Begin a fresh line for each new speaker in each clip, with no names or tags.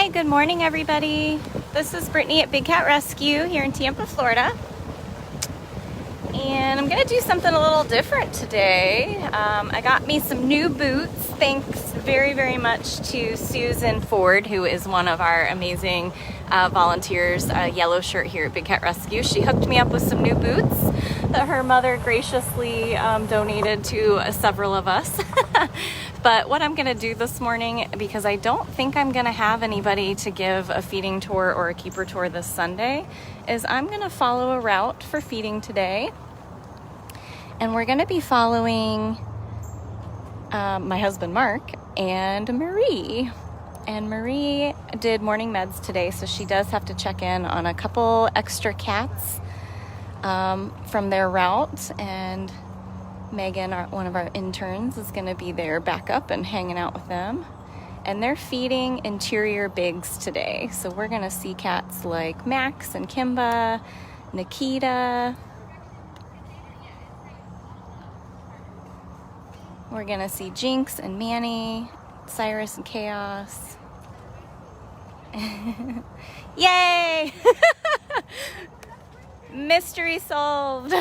Hi, good morning everybody. This is Brittany at Big Cat Rescue here in Tampa, Florida. And I'm gonna do something a little different today. I got me some new boots. Thanks very, very much to Susan Ford, who is one of our amazing volunteers, yellow shirt here at Big Cat Rescue. She hooked me up with some new boots that her mother graciously donated to several of us. But what I'm gonna do this morning, because I don't think I'm gonna have anybody to give a feeding tour or a keeper tour this Sunday, is I'm gonna follow a route for feeding today. And we're gonna be following my husband Mark and Marie. And Marie did morning meds today, so she does have to check in on a couple extra cats from their route. And Megan, one of our interns, is going to be their backup and hanging out with them. And they're feeding interior bigs today. So we're going to see cats like Max and Kimba, Nikita. We're going to see Jinx and Manny, Cyrus and Chaos. Yay! Mystery solved!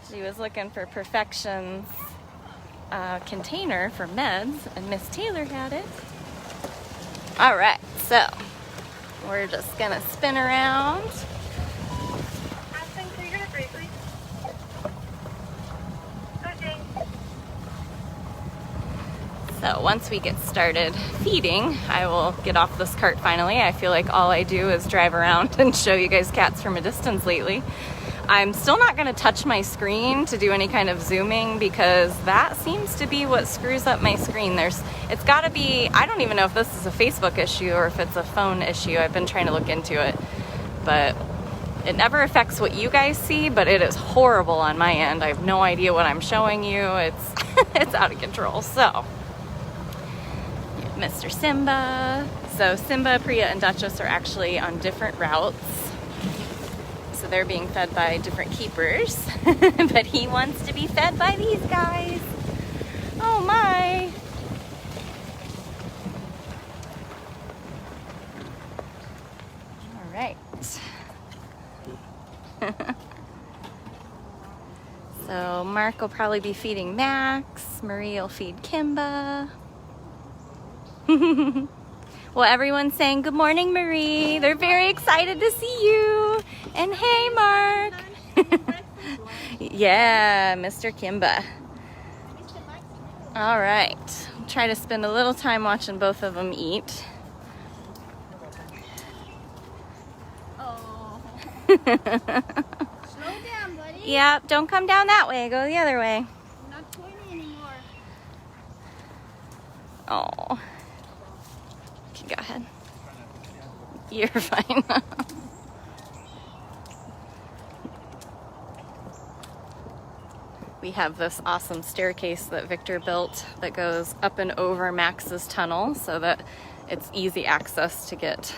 She was looking for Perfection's container for meds, and Miss Taylor had it. All right, so we're just gonna spin around. So once we get started feeding, I will get off this cart finally. I feel like all I do is drive around and show you guys cats from a distance lately. I'm still not going to touch my screen to do any kind of zooming because that seems to be what screws up my screen. It's got to be, I don't even know if this is a Facebook issue or if it's a phone issue. I've been trying to look into it, but it never affects what you guys see, but it is horrible on my end. I have no idea what I'm showing you. It's it's out of control. So Mr. Simba. So Simba, Priya, and Duchess are actually on different routes. So they're being fed by different keepers, but he wants to be fed by these guys. Oh my. All right. So Mark will probably be feeding Max. Marie will feed Kimba. Well, everyone's saying good morning, Marie. They're very excited to see you. And hey, Mark. Yeah, Mr. Kimba. All right. Try to spend a little time watching both of them eat.
Oh. Slow down, buddy.
Yep, don't come down that way. Go the other way.
I'm not 20 anymore.
Oh. Go ahead. You're fine. We have this awesome staircase that Victor built that goes up and over Max's tunnel so that it's easy access to get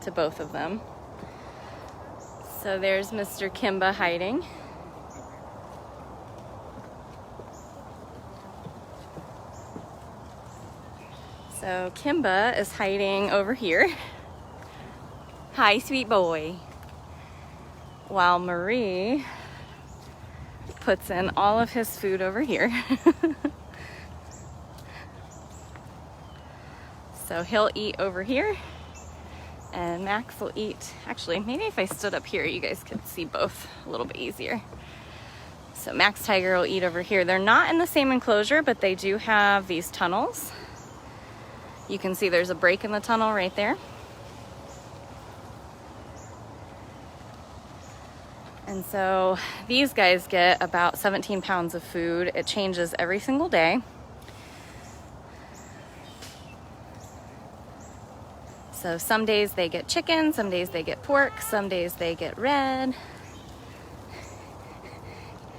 to both of them. So there's Mr. Kimba hiding. So Kimba is hiding over here. Hi, sweet boy. While Marie puts in all of his food over here. So he'll eat over here, and Max will eat. Actually, maybe if I stood up here, you guys could see both a little bit easier. So Max Tiger will eat over here. They're not in the same enclosure, but they do have these tunnels. You can see there's a break in the tunnel right there. And so these guys get about 17 pounds of food. It changes every single day. So some days they get chicken, some days they get pork, some days they get red.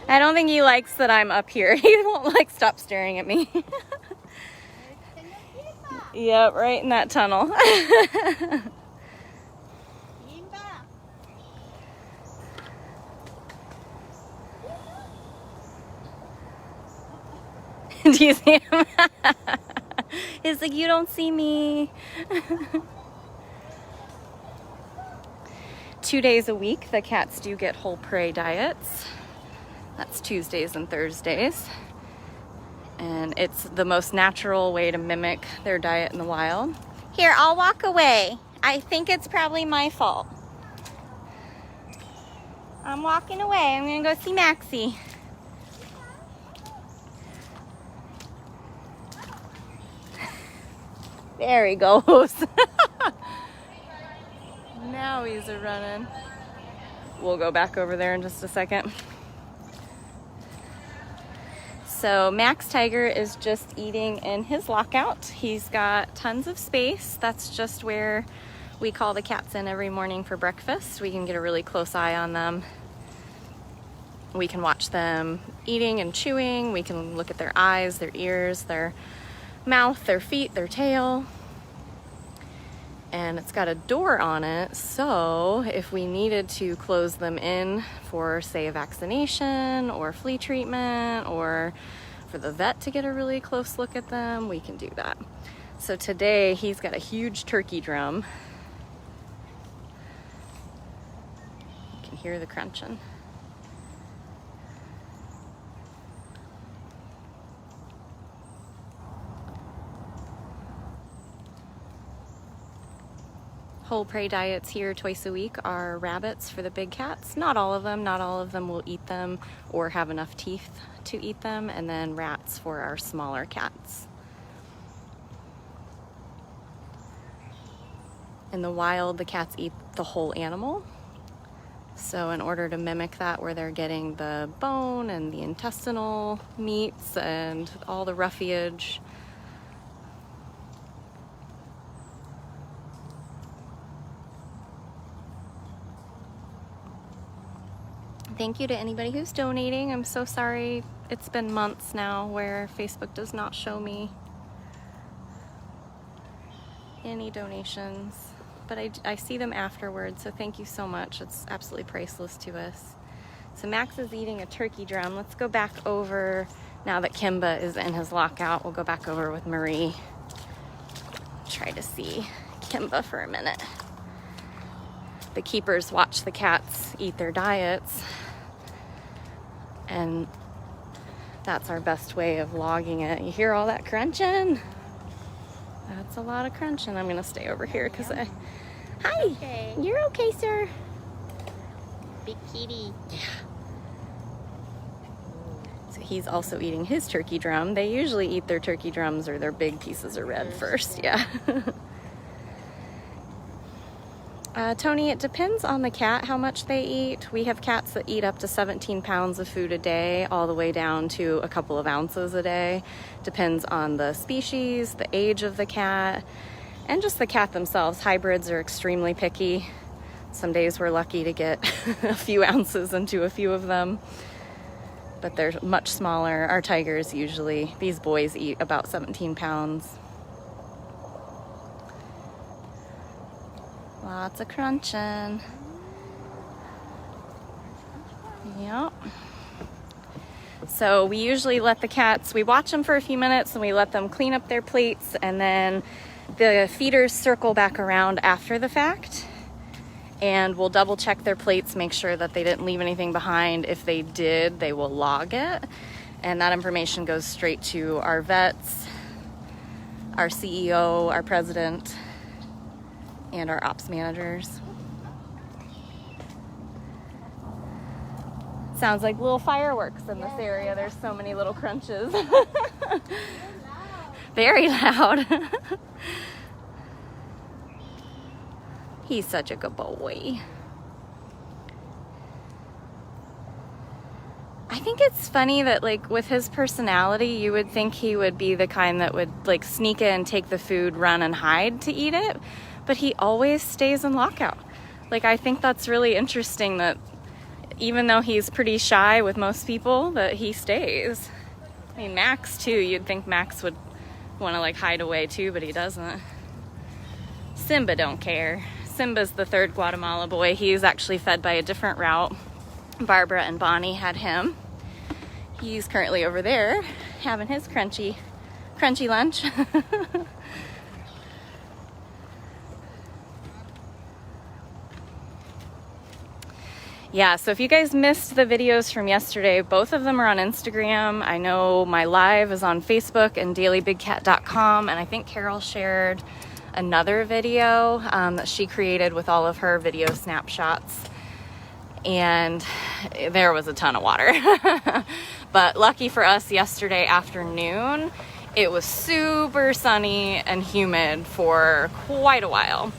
I don't think he likes that I'm up here. He won't stop staring at me. Yep, right in that tunnel. Do you see him? It's like, you don't see me. 2 days a week, the cats do get whole prey diets. That's Tuesdays and Thursdays. And it's the most natural way to mimic their diet in the wild. Here, I'll walk away. I think it's probably my fault. I'm walking away. I'm gonna go see Maxie. There he goes. Now he's a running. We'll go back over there in just a second. So Max Tiger is just eating in his lockout. He's got tons of space. That's just where we call the cats in every morning for breakfast. We can get a really close eye on them. We can watch them eating and chewing. We can look at their eyes, their ears, their mouth, their feet, their tail. And it's got a door on it, so if we needed to close them in for, say, a vaccination or flea treatment, or for the vet to get a really close look at them, we can do that. So today he's got a huge turkey drum. You can hear the crunching. Whole prey diets here twice a week are rabbits for the big cats. Not all of them will eat them or have enough teeth to eat them, and then rats for our smaller cats. In the wild, the cats eat the whole animal. So in order to mimic that, where they're getting the bone and the intestinal meats and all the roughage, thank you to anybody who's donating. I'm so sorry. It's been months now where Facebook does not show me any donations, but I see them afterwards, so thank you so much. It's absolutely priceless to us. So Max is eating a turkey drum. Let's go back over, now that Kimba is in his lockout, we'll go back over with Marie. Try to see Kimba for a minute. The keepers watch the cats eat their diets, and that's our best way of logging it. You hear all that crunching? That's a lot of crunching. I'm gonna stay over here because hi,
Okay.
You're okay, sir.
Big kitty.
Yeah. So he's also eating his turkey drum. They usually eat their turkey drums or their big pieces of red first, yeah. Tony, it depends on the cat how much they eat. We have cats that eat up to 17 pounds of food a day, all the way down to a couple of ounces a day. Depends on the species, the age of the cat, and just the cat themselves. Hybrids are extremely picky. Some days we're lucky to get a few ounces into a few of them, but they're much smaller. Our tigers usually, these boys eat about 17 pounds. Lots of crunching. Yep. So we usually let the cats, we watch them for a few minutes and we let them clean up their plates, and then the feeders circle back around after the fact, and we'll double check their plates, make sure that they didn't leave anything behind. If they did, they will log it, and that information goes straight to our vets, our CEO, our president, and our ops managers. Sounds like little fireworks in this area. There's so many little crunches. Very loud. He's such a good boy. I think it's funny that, like, with his personality, you would think he would be the kind that would, like, sneak in, take the food, run and hide to eat it. But he always stays in lockout. Like, I think that's really interesting that even though he's pretty shy with most people, that he stays. I mean, Max too, you'd think Max would want to, like, hide away too, but he doesn't. Simba don't care. Simba's the third Guatemala boy. He's actually fed by a different route. Barbara and Bonnie had him. He's currently over there having his crunchy crunchy lunch. Yeah, so if you guys missed the videos from yesterday, both of them are on Instagram. I know my live is on Facebook and dailybigcat.com, and I think Carol shared another video that she created with all of her video snapshots, and there was a ton of water. But lucky for us, yesterday afternoon, it was super sunny and humid for quite a while.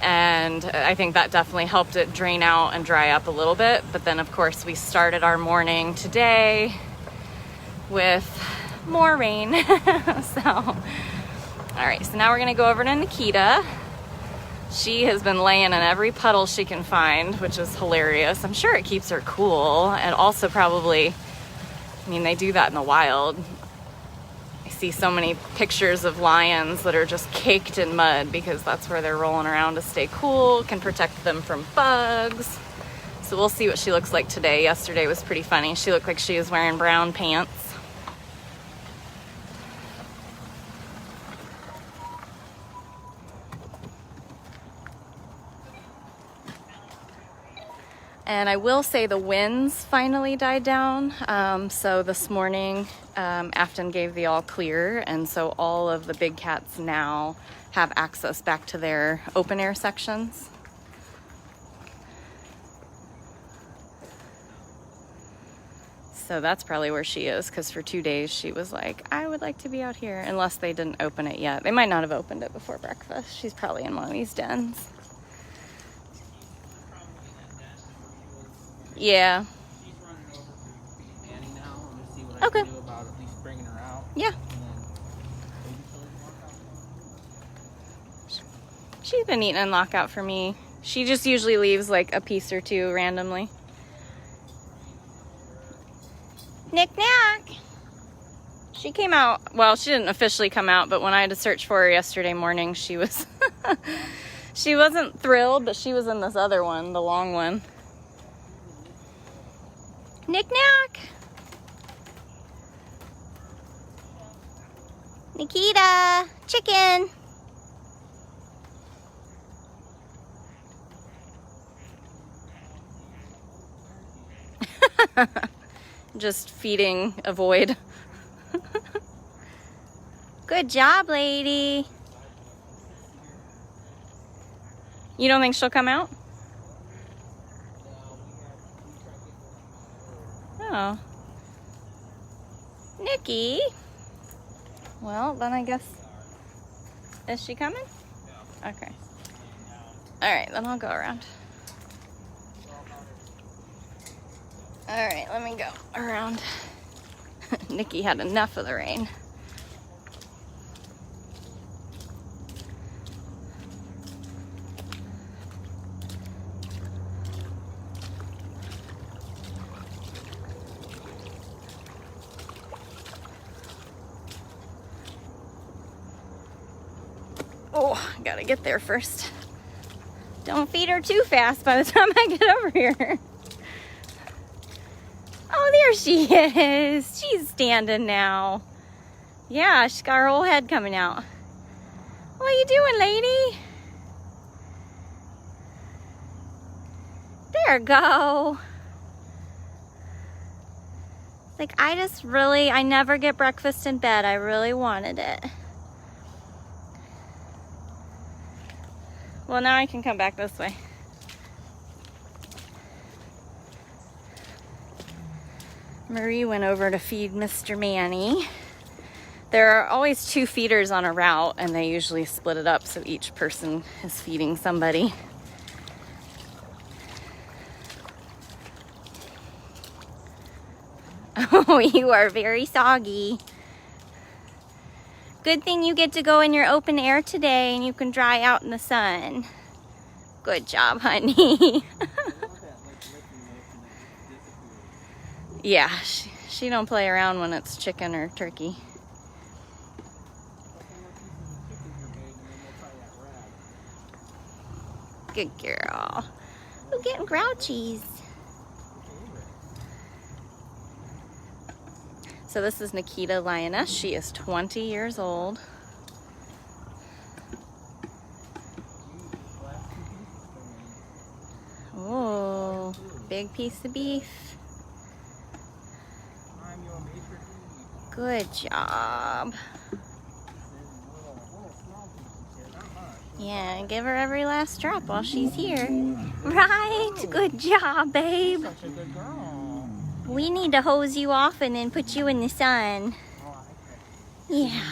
And I think that definitely helped it drain out and dry up a little bit. But then, of course, we started our morning today with more rain. All right, so now we're gonna go over to Nikita. She has been laying in every puddle she can find, which is hilarious. I'm sure it keeps her cool, and also probably, I mean, they do that in the wild. See so many pictures of lions that are just caked in mud because that's where they're rolling around to stay cool, can protect them from bugs. So we'll see what she looks like today. Yesterday was pretty funny. She looked like she was wearing brown pants. And I will say the winds finally died down. So this morning, Afton gave the all clear, and so all of the big cats now have access back to their open air sections. So that's probably where she is, because for 2 days she was like, I would like to be out here, unless they didn't open it yet. They might not have opened it before breakfast. She's probably in one of these dens. Yeah.
She's running over for Annie now. I'm gonna see what
Okay.
I can do about at least bringing her out.
Yeah.
And then maybe she'll walk out.
She's been eating in lockout for me. She just usually leaves like a piece or two randomly. Knick-knack. She came out, well, she didn't officially come out, but when I had to search for her yesterday morning, she was, she wasn't thrilled, but she was in this other one, the long one. Knick-knack. Nikita, chicken. Just feeding a void. Good job, lady. You don't think she'll come out? Oh. Nikki. Well, then I guess. Is she coming? Okay. All right, then I'll go around. All right, let me go around. Nikki had enough of the rain. Oh, gotta get there first. Don't feed her too fast by the time I get over here. Oh, there she is. She's standing now. Yeah, she's got her whole head coming out. What you doing, lady? There, go. Like, I never get breakfast in bed. I really wanted it. Well, now I can come back this way. Marie went over to feed Mr. Manny. There are always 2 feeders on a route, and they usually split it up so each person is feeding somebody. Oh, you are very soggy. Good thing you get to go in your open air today and you can dry out in the sun. Good job, honey. Yeah, she don't play around when it's chicken or turkey. Good girl. We're getting grouchies. So this is Nikita Lioness. She is 20 years old. Oh, big piece of beef. Good job. Yeah, give her every last drop while she's here. Right? Good job, babe.
Such a good girl.
We need to hose you off and then put you in the sun. Yeah.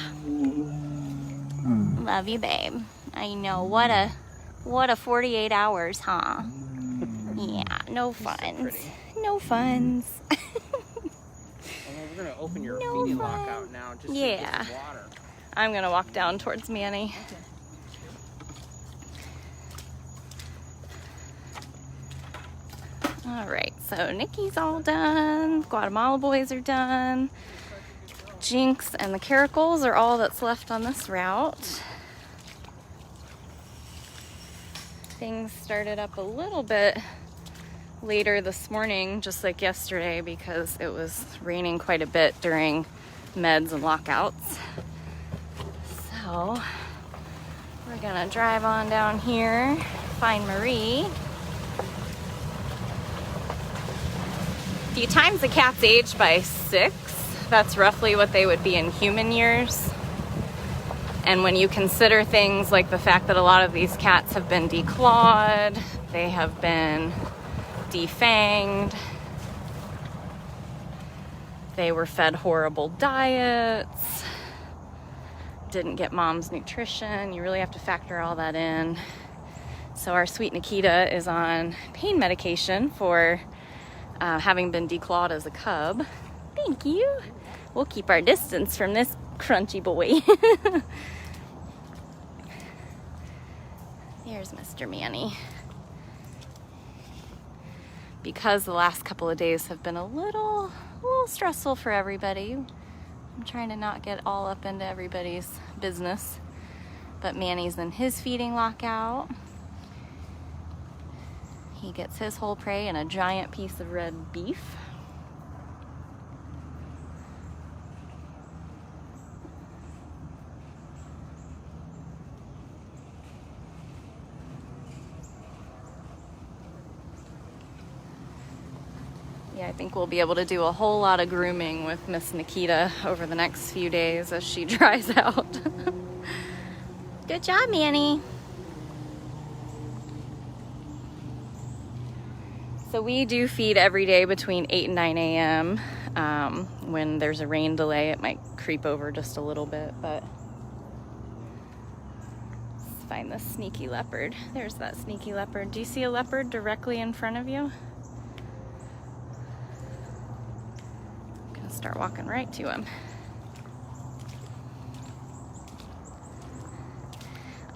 Love you, babe. I know. What a 48 hours, huh? Yeah, no funs. No funs.
We're gonna open your
No
feeding
fun.
lockout now just to
Yeah.
get some water.
I'm gonna walk down towards Manny. All right, so Nikki's all done. Guatemala boys are done. Jinx and the Caracals are all that's left on this route. Things started up a little bit later this morning, just like yesterday, because it was raining quite a bit during meds and lockouts. So we're gonna drive on down here, find Marie. If you times the cat's age by 6, that's roughly what they would be in human years. And when you consider things like the fact that a lot of these cats have been declawed, they have been defanged, they were fed horrible diets, didn't get mom's nutrition, you really have to factor all that in. So our sweet Nikita is on pain medication for having been declawed as a cub. Thank you. We'll keep our distance from this crunchy boy. There's Mr. Manny. Because the last couple of days have been a little stressful for everybody, I'm trying to not get all up into everybody's business. But Manny's in his feeding lockout. He gets his whole prey and a giant piece of red beef. Yeah, I think we'll be able to do a whole lot of grooming with Miss Nikita over the next few days as she dries out. Good job, Manny. So we do feed every day between 8 and 9 a.m. When there's a rain delay, it might creep over just a little bit, but let's find this sneaky leopard. There's that sneaky leopard. Do you see a leopard directly in front of you? I'm gonna start walking right to him.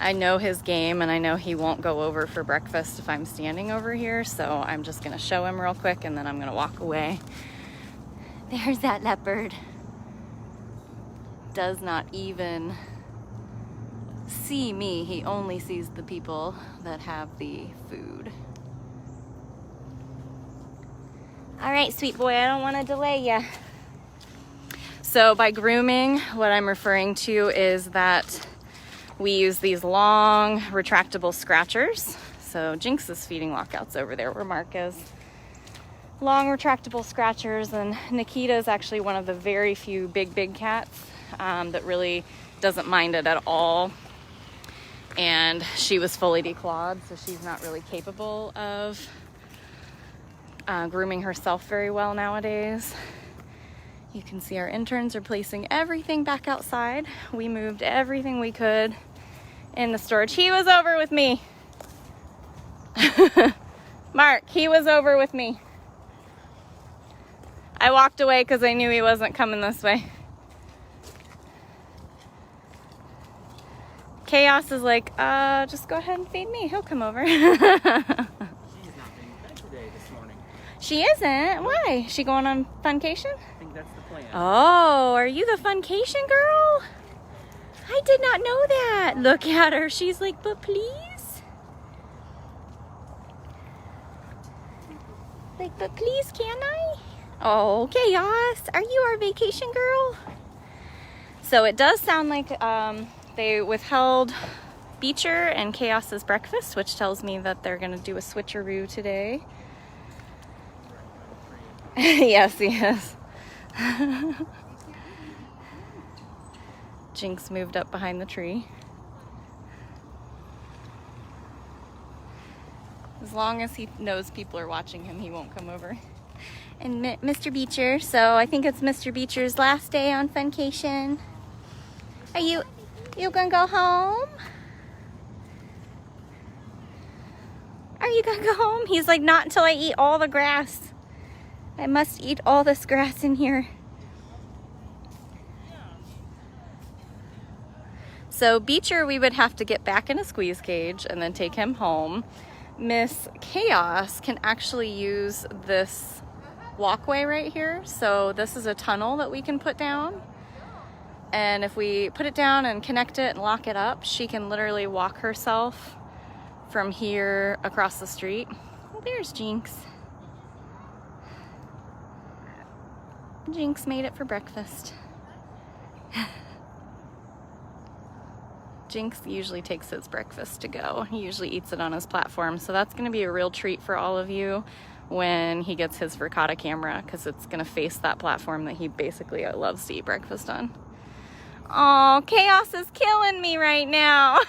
I know his game, and I know he won't go over for breakfast if I'm standing over here, so I'm just gonna show him real quick and then I'm gonna walk away. There's that leopard. Does not even see me. He only sees the people that have the food. All right, sweet boy, I don't want to delay you. So by grooming, what I'm referring to is that we use these long retractable scratchers. So Jinx is feeding lockouts over there where Mark is. Long retractable scratchers, and Nikita is actually one of the very few big cats that really doesn't mind it at all. And she was fully declawed, so she's not really capable of grooming herself very well nowadays. You can see our interns are placing everything back outside. We moved everything we could in the storage. He was over with me. Mark, he was over with me. I walked away because I knew he wasn't coming this way. Chaos is like, just go ahead and feed me. He'll come over.
She's not being fed today this morning.
She isn't? Why? Is she going on funcation?
I think that's the plan.
Oh, are you the funcation girl? I did not know that. Look at her. She's like, but please? Like, but please, can I? Oh, Chaos, are you our vacation girl? So it does sound like they withheld Beecher and Chaos's breakfast, which tells me that they're gonna do a switcheroo today. Yes, he is. Jinx moved up behind the tree. As long as he knows people are watching him, he won't come over. And Mr. Beecher, so I think it's Mr. Beecher's last day on funcation. Are you gonna go home? Are you gonna go home? He's like, not until I eat all the grass. I must eat all this grass in here. So Beecher, we would have to get back in a squeeze cage and then take him home. Miss Chaos can actually use this walkway right here. So this is a tunnel that we can put down. And if we put it down and connect it and lock it up, she can literally walk herself from here across the street. Well, there's Jinx. Jinx made it for breakfast. Jinx usually takes his breakfast to go. He usually eats it on his platform. So that's gonna be a real treat for all of you when he gets his ricotta camera, because it's gonna face that platform that he basically loves to eat breakfast on. Oh, Chaos is killing me right now.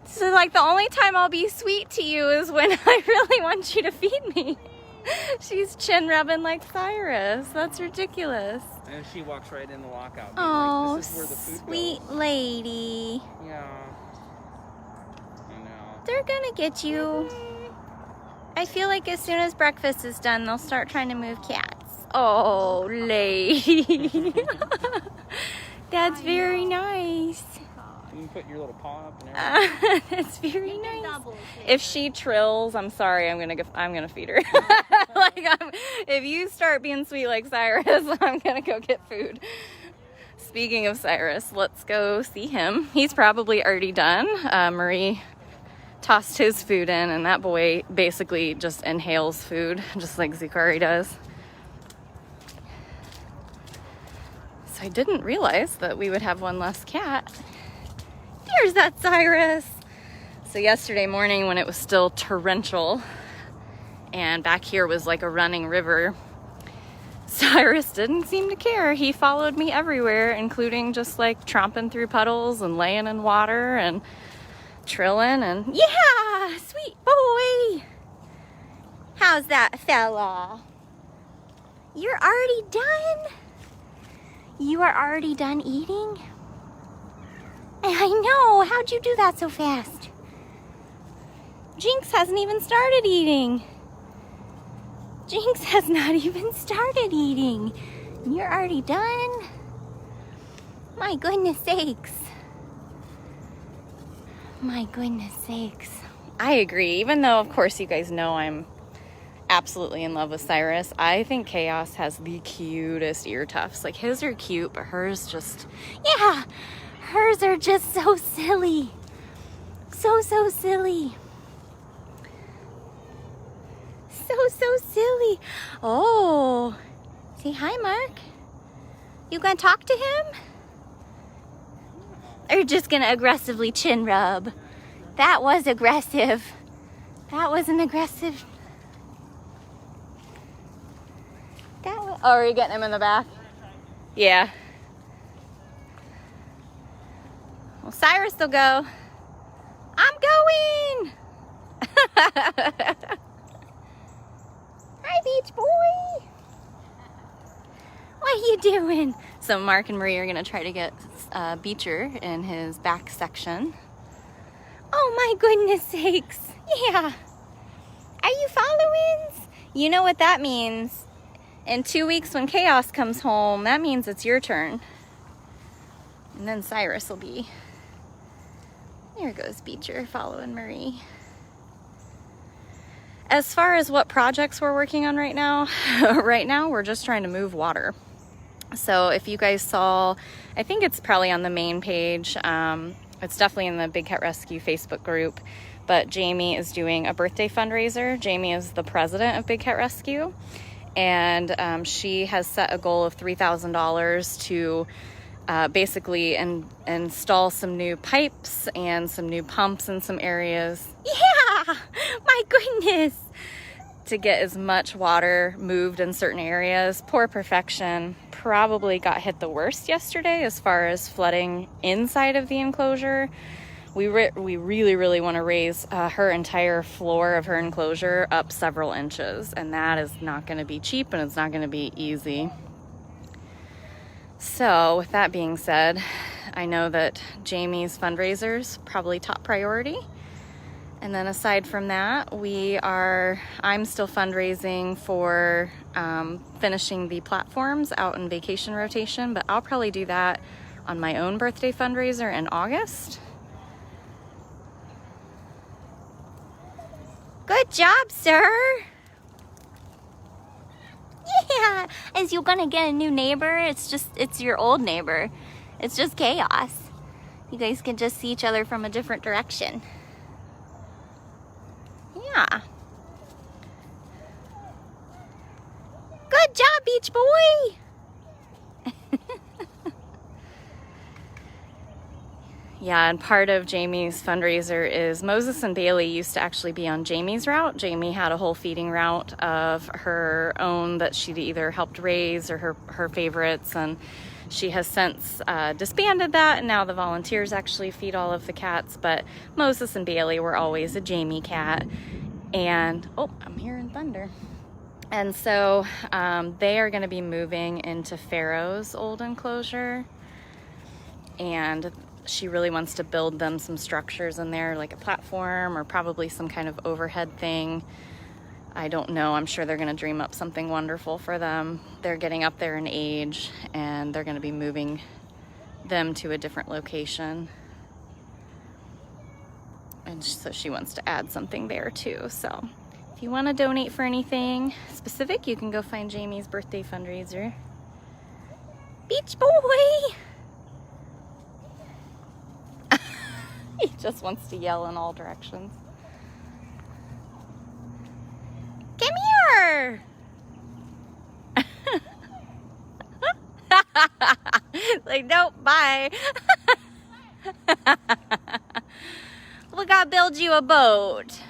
So like the only time I'll be sweet to you is when I really want you to feed me. She's chin rubbing like Cyrus. That's ridiculous.
And she walks right in the walkout.
Oh,
like, this is where the food
sweet
goes.
lady.
Yeah. I know.
They're gonna get you. I feel like as soon as breakfast is done, they'll start trying to move cats. Oh, lady. That's very nice.
You can put your little paw up and everything.
That's very nice. If she trills, I'm sorry. I'm gonna feed her. If you start being sweet like Cyrus, I'm gonna go get food. Speaking of Cyrus, let's go see him. He's probably already done. Marie tossed his food in, and that boy basically just inhales food, just like Zukari does. So I didn't realize that we would have one less cat. There's that Cyrus. So yesterday morning when it was still torrential and back here was like a running river, Cyrus didn't seem to care. He followed me everywhere, including just like tromping through puddles and laying in water and trilling and yeah, sweet boy. How's that fella? You're already done? You are already done eating? I know, how'd you do that so fast? Jinx hasn't even started eating. Jinx has not even started eating. You're already done? My goodness sakes. My goodness sakes. I agree, even though of course you guys know I'm absolutely in love with Cyrus. I think Chaos has the cutest ear tufts. Like his are cute, but hers just, yeah. Hers are just so silly. So silly. So silly. Oh, say hi, Mark. You gonna talk to him? Or just gonna aggressively chin rub? That was aggressive. That was an aggressive. Oh, are you getting him in the back? Yeah. Well, Cyrus will go. I'm going. Hi, beach boy. What are you doing? So Mark and Marie are gonna try to get Beecher in his back section. Oh my goodness sakes. Yeah. Are you following? You know what that means. In 2 weeks when Chaos comes home, that means it's your turn. And then Cyrus will be. There goes Beecher following Marie. As far as what projects we're working on right now, we're just trying to move water. So if you guys saw, I think it's probably on the main page. It's definitely in the Big Cat Rescue Facebook group, but Jamie is doing a birthday fundraiser. Jamie is the president of Big Cat Rescue. and she has set a goal of $3,000 to basically install some new pipes and some new pumps in some areas. Yeah, my goodness, to get as much water moved in certain areas. Poor Perfection probably got hit the worst yesterday as far as flooding inside of the enclosure. We really want to raise her entire floor of her enclosure up several inches, and that is not going to be cheap, and it's not going to be easy. So with that being said, I know that Jamie's fundraiser's probably top priority. And then aside from that, I'm still fundraising for finishing the platforms out in vacation rotation, but I'll probably do that on my own birthday fundraiser in August. Good job, sir. Yeah, as you're gonna get a new neighbor, it's your old neighbor. It's just chaos. You guys can just see each other from a different direction. Yeah. Good job, Beach Boy. Yeah, and part of Jamie's fundraiser is Moses and Bailey used to actually be on Jamie's route. Jamie had a whole feeding route of her own that she'd either helped raise or her favorites, and she has since disbanded that, and now the volunteers actually feed all of the cats. But Moses and Bailey were always a Jamie cat, and oh, I'm hearing thunder. And so they are going to be moving into Pharaoh's old enclosure, and she really wants to build them some structures in there, like a platform or probably some kind of overhead thing. I don't know. I'm sure they're going to dream up something wonderful for them. They're getting up there in age, and they're going to be moving them to a different location. And so she wants to add something there too. So if you want to donate for anything specific, you can go find Jamie's birthday fundraiser. Beach Boy! He just wants to yell in all directions. Come here! Like, nope, bye. We gotta build you a boat.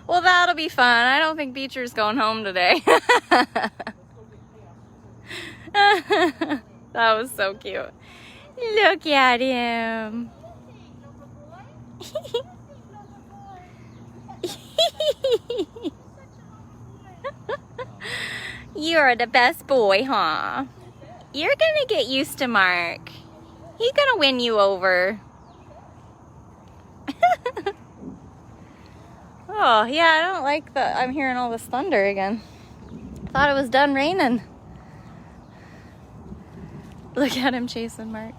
Well, that'll be fun. I don't think Beecher's going home today. That was so cute. Look at him. You're the best boy, huh? You're gonna get used to Mark. He's gonna win you over. Oh, yeah, I don't like that. I'm hearing all this thunder again. Thought it was done raining. Look at him chasing Mark.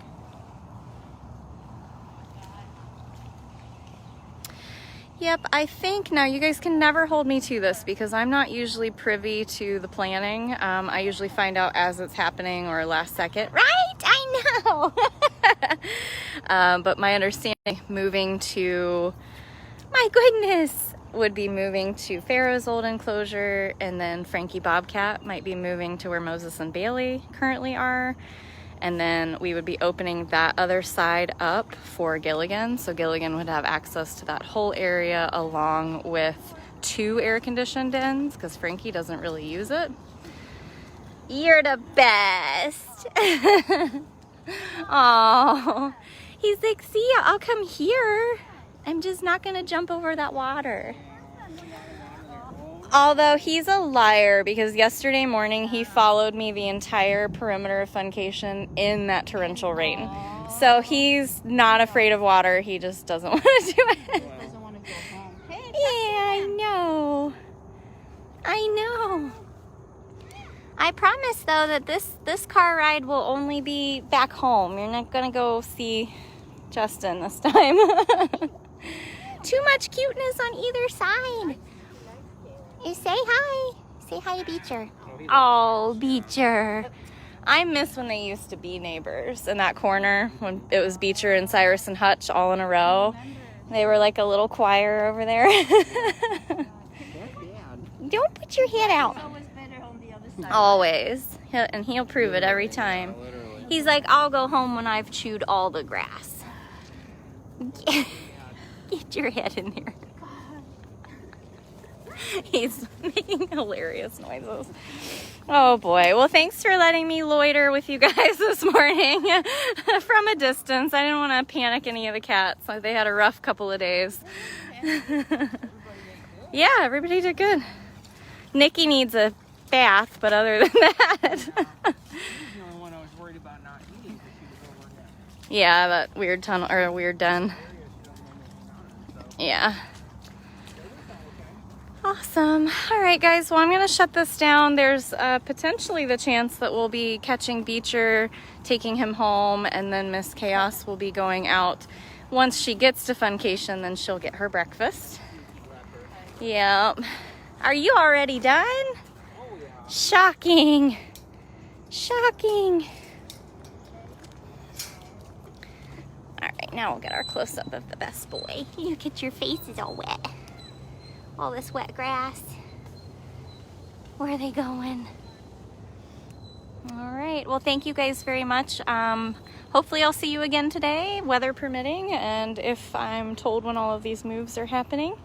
Yep, I think now you guys can never hold me to this because I'm not usually privy to the planning. I usually find out as it's happening or last second. Right, I know. But my understanding, moving to, my goodness, would be moving to Pharaoh's old enclosure, and then Frankie Bobcat might be moving to where Moses and Bailey currently are. And then we would be opening that other side up for Gilligan. So Gilligan would have access to that whole area along with 2 air-conditioned dens because Frankie doesn't really use it. You're the best. Oh, he's like, see ya, I'll come here. I'm just not gonna jump over that water. Although he's a liar because yesterday morning he followed me the entire perimeter of Funcation in that torrential rain. So he's not afraid of water. He just doesn't want to do it.
Doesn't want to go home.
Yeah, I know. I know. I promise though that this car ride will only be back home. You're not gonna go see Justin this time. Too much cuteness on either side. You say hi. Say hi to Beecher. Oh, Beecher. I miss when they used to be neighbors in that corner when it was Beecher and Cyrus and Hutch all in a row. They were like a little choir over there. Don't put your head out. Always. And he'll prove it every time. He's like, I'll go home when I've chewed all the grass. Get your head in there. He's making hilarious noises. Oh boy. Well, thanks for letting me loiter with you guys this morning from a distance. I didn't want to panic any of the cats. They had a rough couple of days. Yeah, everybody did good. Nikki needs a bath, but other than that.
She's the only one I was worried about not eating because she was over there.
Yeah, that weird tunnel or weird den. Yeah. Awesome. All right, guys. Well, I'm going to shut this down. There's potentially the chance that we'll be catching Beecher, taking him home, and then Miss Chaos will be going out. Once she gets to Funcation, then she'll get her breakfast. Yeah. Are you already done?
Oh, yeah.
Shocking. Shocking. All right, now we'll get our close-up of the best boy. Look at your face is all wet. All this wet grass. Where are they going? All right, well, thank you guys very much. Hopefully I'll see you again today, weather permitting, and if I'm told when all of these moves are happening.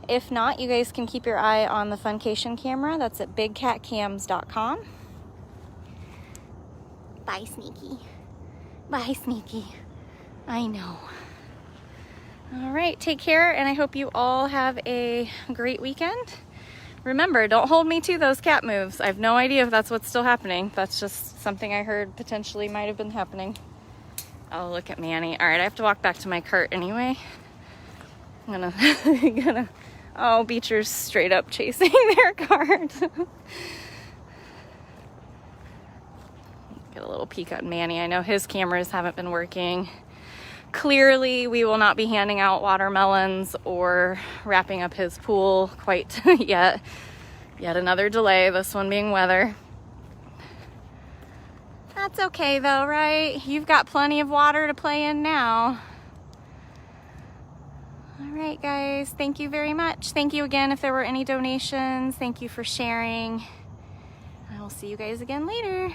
If not, you guys can keep your eye on the Funcation camera. That's at bigcatcams.com. Bye, Sneaky. Bye, Sneaky. I know. All right, take care, and I hope you all have a great weekend. Remember, don't hold me to those cat moves. I have no idea if that's what's still happening. That's just something I heard potentially might have been happening. Oh, look at Manny. All right, I have to walk back to my cart anyway. I'm gonna, oh, Beecher's straight up chasing their cart. Get a little peek at Manny. I know his cameras haven't been working. Clearly, we will not be handing out watermelons or wrapping up his pool quite yet. Yet another delay, this one being weather. That's okay though, right? You've got plenty of water to play in now. All right, guys, thank you very much. Thank you again if there were any donations. Thank you for sharing. I will see you guys again later.